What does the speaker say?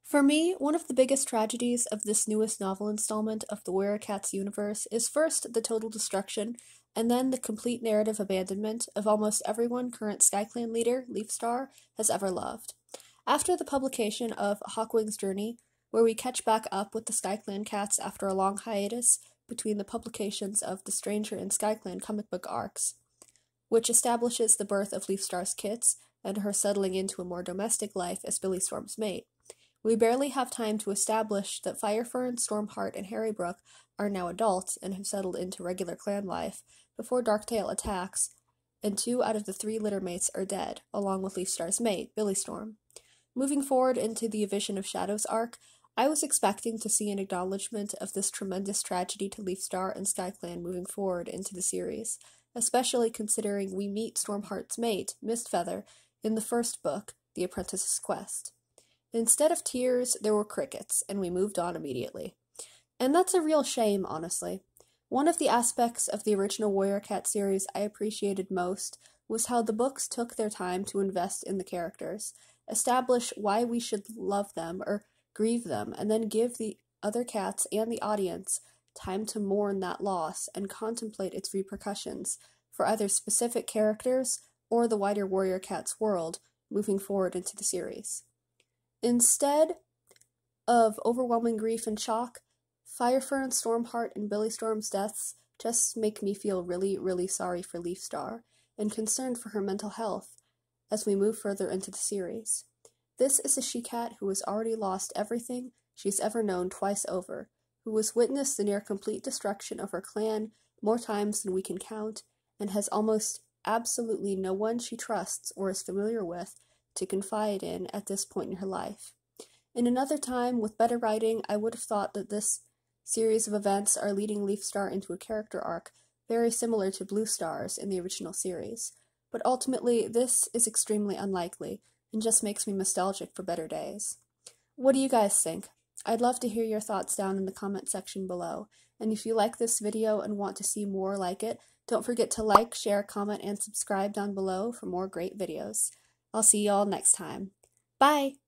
For me, one of the biggest tragedies of this newest novel installment of the Warrior Cats universe is first the total destruction, and then the complete narrative abandonment of almost everyone current SkyClan leader, Leafstar, has ever loved. After the publication of Hawkwing's Journey, where we catch back up with the SkyClan cats after a long hiatus between the publications of the Stranger and SkyClan comic book arcs, which establishes the birth of Leafstar's kits and her settling into a more domestic life as Billy Storm's mate, we barely have time to establish that Firefern, Stormheart, and Harrybrook are now adults and have settled into regular clan life before Darktail attacks, and 2 out of the 3 littermates are dead, along with Leafstar's mate, Billy Storm. Moving forward into the Vision of Shadows arc, I was expecting to see an acknowledgement of this tremendous tragedy to Leafstar and SkyClan moving forward into the series, especially considering we meet Stormheart's mate, Mistfeather, in the first book, The Apprentice's Quest. Instead of tears, there were crickets, and we moved on immediately. And that's a real shame, honestly. One of the aspects of the original Warrior Cat series I appreciated most was how the books took their time to invest in the characters, establish why we should love them or grieve them, and then give the other cats and the audience time to mourn that loss and contemplate its repercussions for either specific characters or the wider Warrior Cats world moving forward into the series. Instead of overwhelming grief and shock, Firefern, Stormheart, and Billy Storm's deaths just make me feel really, really sorry for Leafstar and concerned for her mental health as we move further into the series. This is a she-cat who has already lost everything she's ever known twice over, who has witnessed the near-complete destruction of her clan more times than we can count, and has almost absolutely no one she trusts or is familiar with to confide in at this point in her life. In another time, with better writing, I would have thought that this series of events are leading Leafstar into a character arc very similar to Blue Star's in the original series, but ultimately this is extremely unlikely and just makes me nostalgic for better days. What do you guys think? I'd love to hear your thoughts down in the comment section below, and if you like this video and want to see more like it, don't forget to like, share, comment, and subscribe down below for more great videos. I'll see y'all next time. Bye!